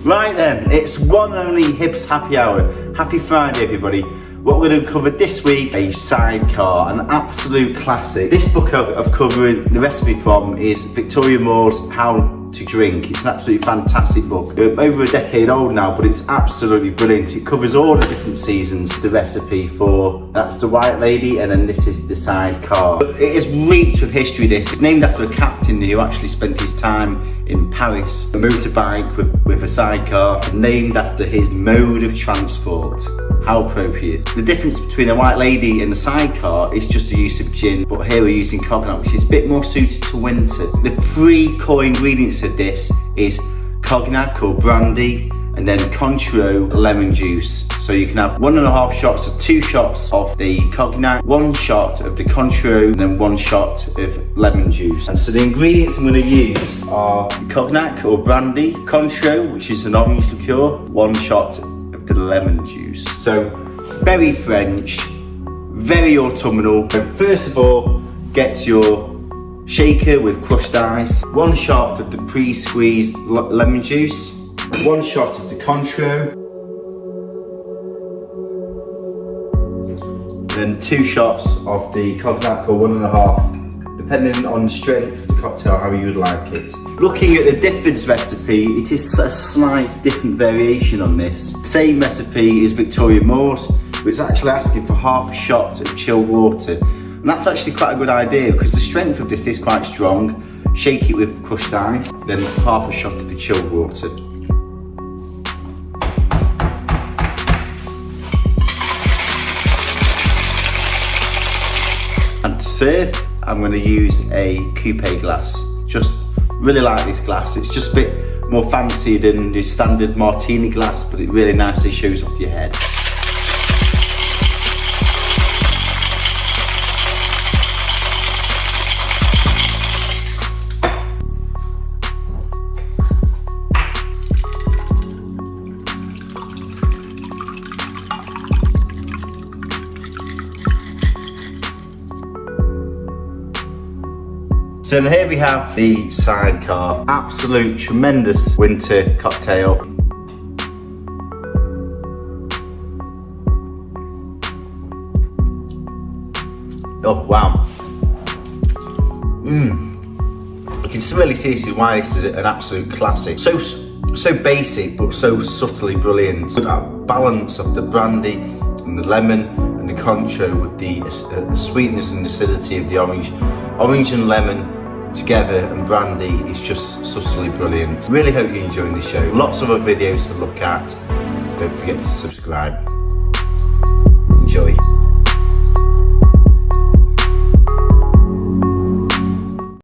Right then, it's one and only Hibbs Happy Hour. Happy Friday, everybody. What we're going to cover this week, a Sidecar, an absolute classic. This book I've covered the recipe from is Victoria Moore's How to Drink. It's an absolutely fantastic book. Over a decade old now, but it's absolutely brilliant. It covers all the different seasons, the recipe for, that's the White Lady, and then this is the Sidecar. It is reeked with history, this. It's named after a captain who actually spent his time in Paris, a motorbike with a sidecar, named after his mode of transport. How appropriate. The difference between a White Lady and a Sidecar is just the use of gin, but here we're using Cognac, which is a bit more suited to winter. The three core ingredients of this is Cognac or brandy, and then Cointreau and Lemon Juice. So you can have 1.5 shots or 2 shots of the Cognac, 1 shot of the Cointreau, and then 1 shot of lemon juice. And so the ingredients I'm going to use are Cognac or brandy, Cointreau, which is an orange liqueur, 1 shot of the lemon juice. So very French, very autumnal. So first of all, get your shaker with crushed ice, 1 shot of the pre-squeezed lemon juice, 1 shot of the Cointreau, then 2 shots of the Cognac or 1.5, depending on the strength of the cocktail, how you would like it. Looking at the difference recipe, it is a slight different variation on this. Same recipe as Victoria Moore's, but it's actually asking for half a shot of chilled water. And that's actually quite a good idea because the strength of this is quite strong. Shake it with crushed ice, then half a shot of the chilled water. And to serve, I'm going to use a coupe glass. Just really like this glass. It's just a bit more fancy than the standard martini glass, but it really nicely shows off your head. So here we have the Sidecar, absolute tremendous winter cocktail. Oh wow. You can really see why this is an absolute classic. So basic, but so subtly brilliant. That balance of the brandy and the lemon and the Cointreau with the sweetness and acidity of the orange and lemon together, and brandy is just subtly brilliant. Really hope you're enjoying the show. Lots of other videos to look at. Don't forget to subscribe.